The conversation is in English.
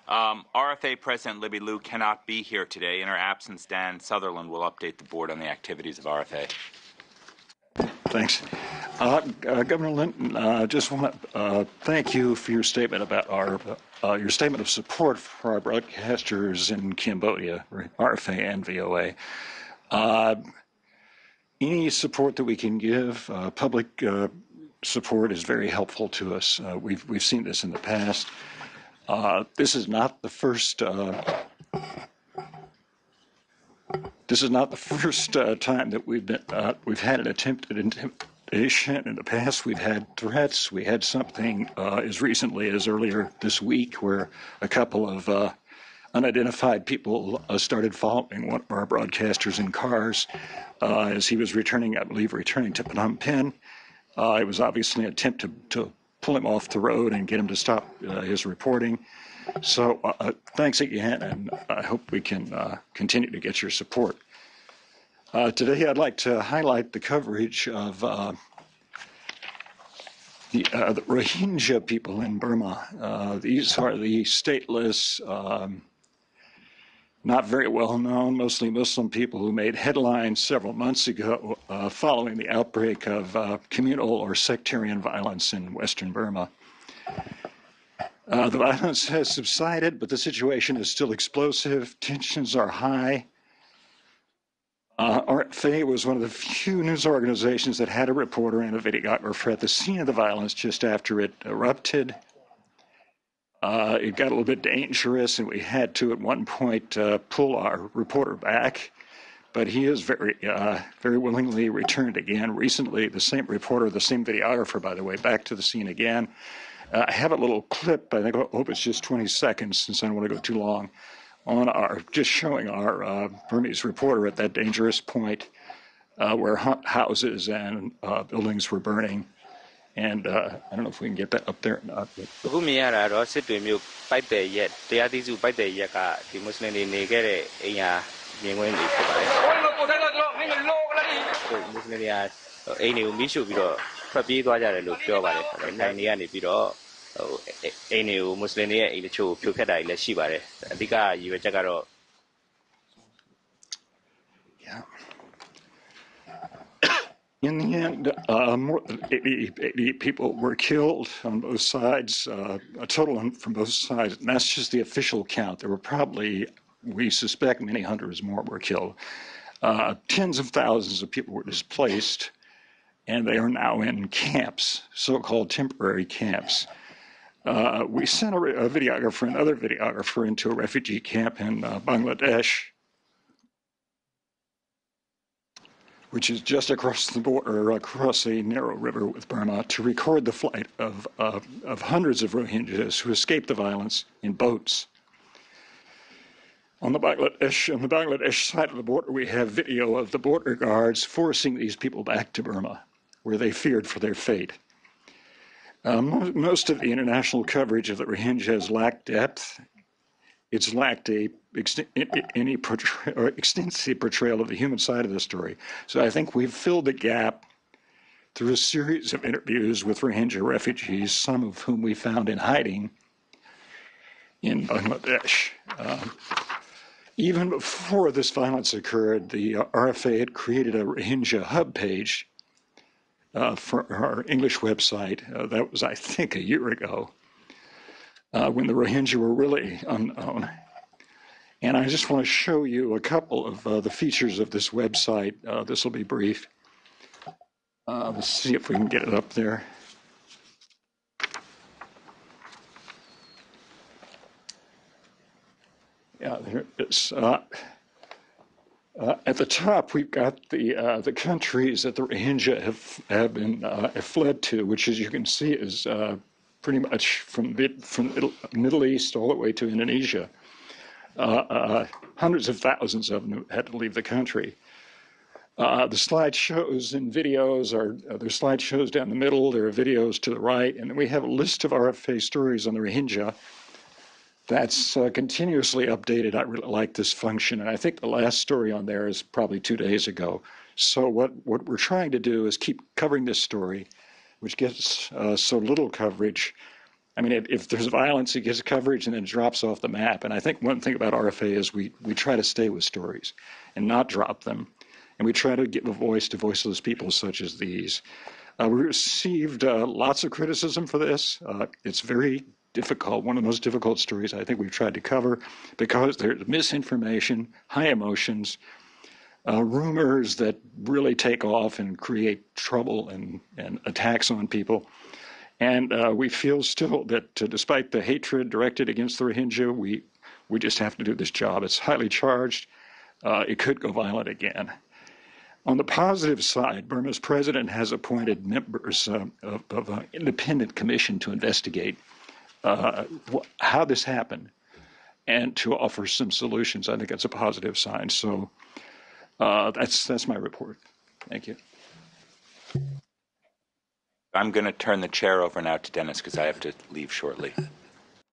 RFA President Libby Liu cannot be here today. In her absence, Dan Sutherland will update the board on the activities of RFA. Thanks. Governor Linton, I just want to thank you for your statement about your statement of support for our broadcasters in Cambodia, RFA and VOA. Any support that we can give, public support, is very helpful to us. We've seen this in the past. This is not the first. This is not the first time that we've had an attempted intimidation. In the past, we've had threats. We had something as recently as earlier this week where a couple of unidentified people started following one of our broadcasters in cars as he was returning, I believe, to Phnom Penh. It was obviously an attempt to pull him off the road and get him to stop his reporting. So thanks again, and I hope we can continue to get your support. Today I'd like to highlight the coverage of the Rohingya people in Burma. These are the stateless, not very well known, mostly Muslim people who made headlines several months ago following the outbreak of communal or sectarian violence in Western Burma. The violence has subsided, but the situation is still explosive. Tensions are high. RFA was one of the few news organizations that had a reporter and a videographer at the scene of the violence just after it erupted. It got a little bit dangerous, and we had to, at one point, pull our reporter back. But he is very willingly returned again. Recently, the same reporter, the same videographer, by the way, back to the scene again. I have a little clip, I hope it's just 20 seconds since I don't want to go too long, on just showing our Burmese reporter at that dangerous point where houses and buildings were burning. And I don't know if we can get that up there or not. Yeah. In the end, more than 80 people were killed on both sides, a total from both sides, and that's just the official count. There were probably, we suspect, many hundreds more were killed. Tens of thousands of people were displaced, and they are now in camps, so-called temporary camps. We sent a videographer, another videographer, into a refugee camp in Bangladesh, which is just across the border, across a narrow river with Burma, to record the flight of hundreds of Rohingyas who escaped the violence in boats. On the Bangladesh side of the border, we have video of the border guards forcing these people back to Burma, where they feared for their fate. Most of the international coverage of the Rohingya has lacked depth. It's lacked any extensive portrayal of the human side of the story. So I think we've filled the gap through a series of interviews with Rohingya refugees, some of whom we found in hiding in Bangladesh. Even before this violence occurred, the RFA had created a Rohingya hub page for our English website. That was, I think, a year ago when the Rohingya were really unknown. And I just want to show you a couple of the features of this website. This will be brief. Let's see if we can get it up there. Yeah, there it is. At the top, we've got the countries that the Rohingya have fled to, which, as you can see, is pretty much from the Middle East all the way to Indonesia. Hundreds of thousands of them had to leave the country. The slideshows and videos there are slideshows down the middle, there are videos to the right, and then we have a list of RFA stories on the Rohingya that's continuously updated. I really like this function, and I think the last story on there is probably 2 days ago. So what we're trying to do is keep covering this story, which gets so little coverage, I mean, if there's violence, it gets coverage and then drops off the map. And I think one thing about RFA is we try to stay with stories and not drop them. And we try to give a voice to voiceless people such as these. We received lots of criticism for this. It's very difficult, one of the most difficult stories I think we've tried to cover because there's misinformation, high emotions, rumors that really take off and create trouble and attacks on people. And we feel still that despite the hatred directed against the Rohingya, we just have to do this job. It's highly charged. It could go violent again. On the positive side, Burma's president has appointed members of an independent commission to investigate how this happened and to offer some solutions. I think that's a positive sign. So that's my report. Thank you. I'm going to turn the chair over now to Dennis because I have to leave shortly.